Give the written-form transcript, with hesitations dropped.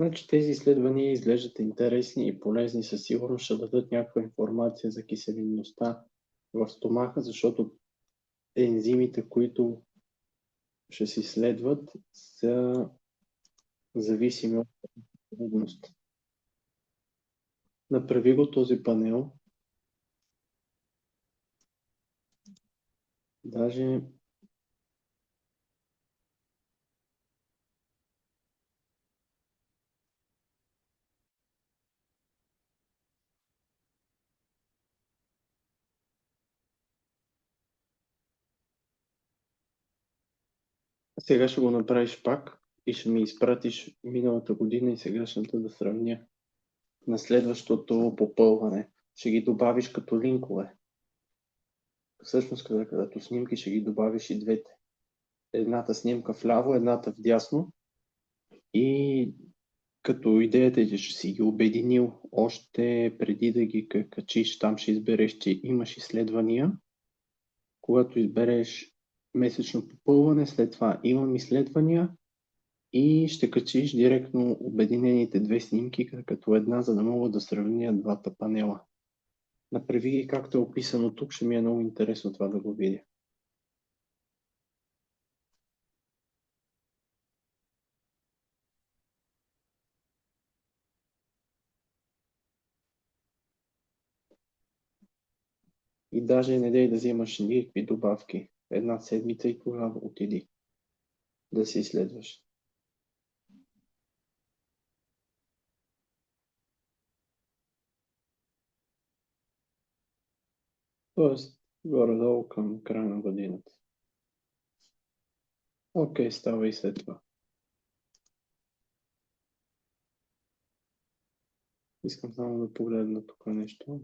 Значи тези изследвания изглеждат интересни и полезни, със сигурност ще дадат някаква информация за киселинността в стомаха, защото ензимите, които ще се изследват, са зависими от трудност. Направи го този панел. Даже сега ще го направиш пак и ще ми изпратиш миналата година и сегашната да сравня на следващото попълване. Ще ги добавиш като линкове. Всъщност, като снимки ще ги добавиш и двете. Едната снимка вляво, едната вдясно. И като идеята е, че ще си ги обединил още преди да ги качиш, там ще избереш, че имаш изследвания. Когато избереш месечно попълване, след това имам изследвания и ще качиш директно обединените две снимки като една, за да мога да сравня двата панела. Направи ги както е описано тук, ще ми е много интересно това да го видя. И даже не дей да взимаш никакви добавки. Една седмица и тогава отиди да се изследваш. Тоест, горе-долу към края на годината. Окей, става и след това. Искам само да погледна тук нещо.